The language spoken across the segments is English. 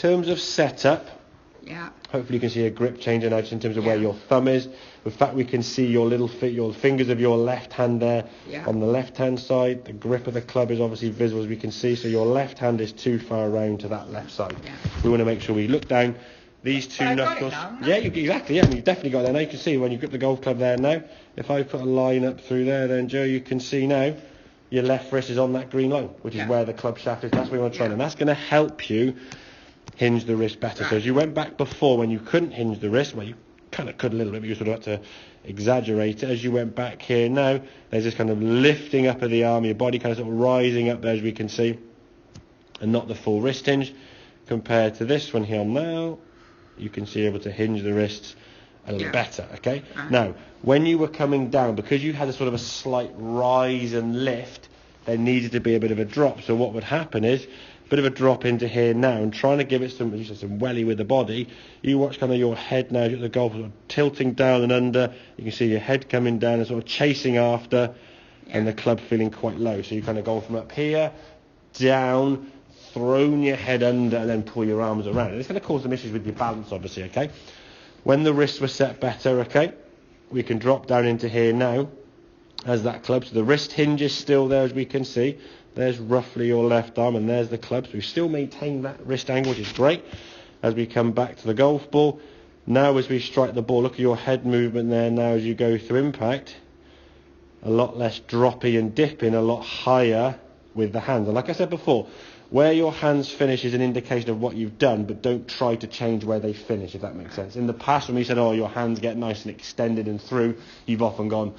terms of setup, Yeah. hopefully you can see a grip change in terms of where your thumb is. In fact, we can see your your fingers of your left hand there on the left hand side. The grip of the club is obviously visible, as we can see, so your left hand is too far around to that left side. We want to make sure we look down. These two knuckles. Exactly. Yeah, you've definitely got it there. Now you can see when you grip the golf club there now. If I put a line up through there, then Joe, you can see now your left wrist is on that green line, which is where the club shaft is. That's what we want to try, and that's going to help you hinge the wrist better. So as you went back before when you couldn't hinge the wrist, well, you kind of could a little bit, but you sort of had to exaggerate it. As you went back here now, there's this kind of lifting up of the arm, your body kind of sort of rising up there, as we can see, and not the full wrist hinge. Compared to this one here now, you can see able to hinge the wrists a little better, okay? Now, when you were coming down, because you had a sort of a slight rise and lift, there needed to be a bit of a drop. So what would happen is, a bit of a drop into here now, and trying to give it some, as you said, some welly with the body. You watch kind of your head now, the golf sort of tilting down and under. You can see your head coming down and sort of chasing after, and the club feeling quite low. So you kind of go from up here, down, thrown your head under, and then pull your arms around. And it's going to cause some issues with your balance, obviously, okay? When the wrists were set better, okay, we can drop down into here now as that club. So the wrist hinge is still there, as we can see. There's roughly your left arm, and there's the club. So we still maintain that wrist angle, which is great. As we come back to the golf ball, now as we strike the ball, look at your head movement there now as you go through impact. A lot less droppy and dipping, a lot higher with the hands. And like I said before, where your hands finish is an indication of what you've done, but don't try to change where they finish, if that makes sense. In the past, when we said, oh, your hands get nice and extended and through, you've often gone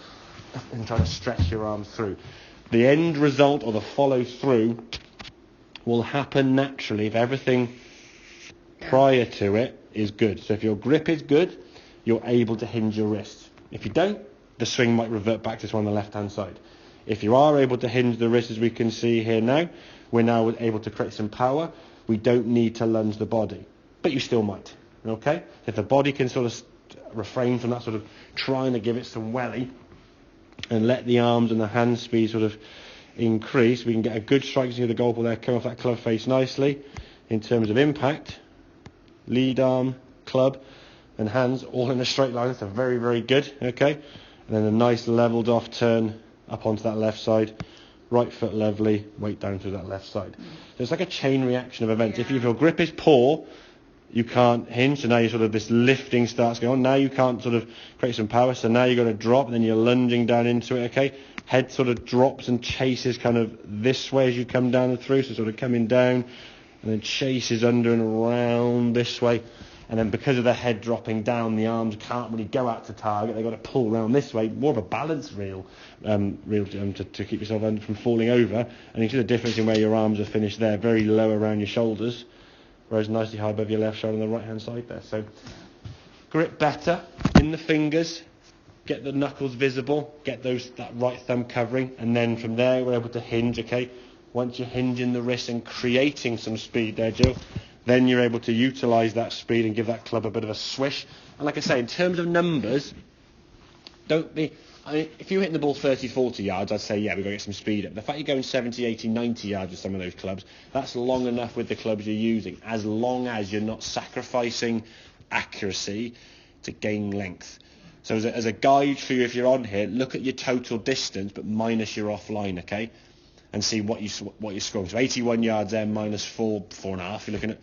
and tried to stretch your arms through. The end result, or the follow through, will happen naturally if everything prior to it is good. So if your grip is good, you're able to hinge your wrists. If you don't, the swing might revert back to this one on the left hand side. If you are able to hinge the wrist, as we can see here now, we're now able to create some power. We don't need to lunge the body, but you still might. Okay? If the body can sort of refrain from that sort of trying to give it some welly, and let the arms and the hand speed sort of increase, we can get a good strike. You see the golf ball there come off that club face nicely. In terms of impact, lead arm, club and hands all in a straight line. That's a very, very good, okay? And then a nice leveled off turn up onto that left side, right foot levelly, weight down through that left side. So it's like a chain reaction of events. If your grip is poor, you can't hinge, so now you sort of, this lifting starts going on. Now you can't sort of create some power, so now you've got to drop, and then you're lunging down into it, okay? Head sort of drops and chases kind of this way as you come down and through, so sort of coming down, and then chases under and around this way. And then because of the head dropping down, the arms can't really go out to target. They've got to pull around this way, more of a balance reel to keep yourself from falling over. And you see the difference in where your arms are finished there, very low around your shoulders, whereas nicely high above your left shoulder on the right hand side there. So grip better in the fingers, get the knuckles visible, get that right thumb covering, and then from there we're able to hinge, okay? Once you're hinging the wrist and creating some speed there, Joe, then you're able to utilise that speed and give that club a bit of a swish. And like I say, in terms of numbers, if you're hitting the ball 30, 40 yards, I'd say, yeah, we've got to get some speed up. The fact you're going 70, 80, 90 yards with some of those clubs, that's long enough with the clubs you're using, as long as you're not sacrificing accuracy to gain length. So as a guide for you, if you're on here, look at your total distance, but minus your offline, okay? And see what you're scoring. So 81 yards there, minus 4.5. You're looking at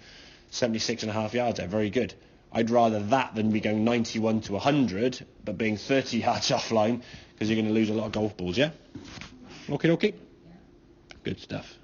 76.5 yards there. Very good. I'd rather that than be going 91 to 100, but being 30 yards offline, because you're going to lose a lot of golf balls, yeah? Okay. Good stuff.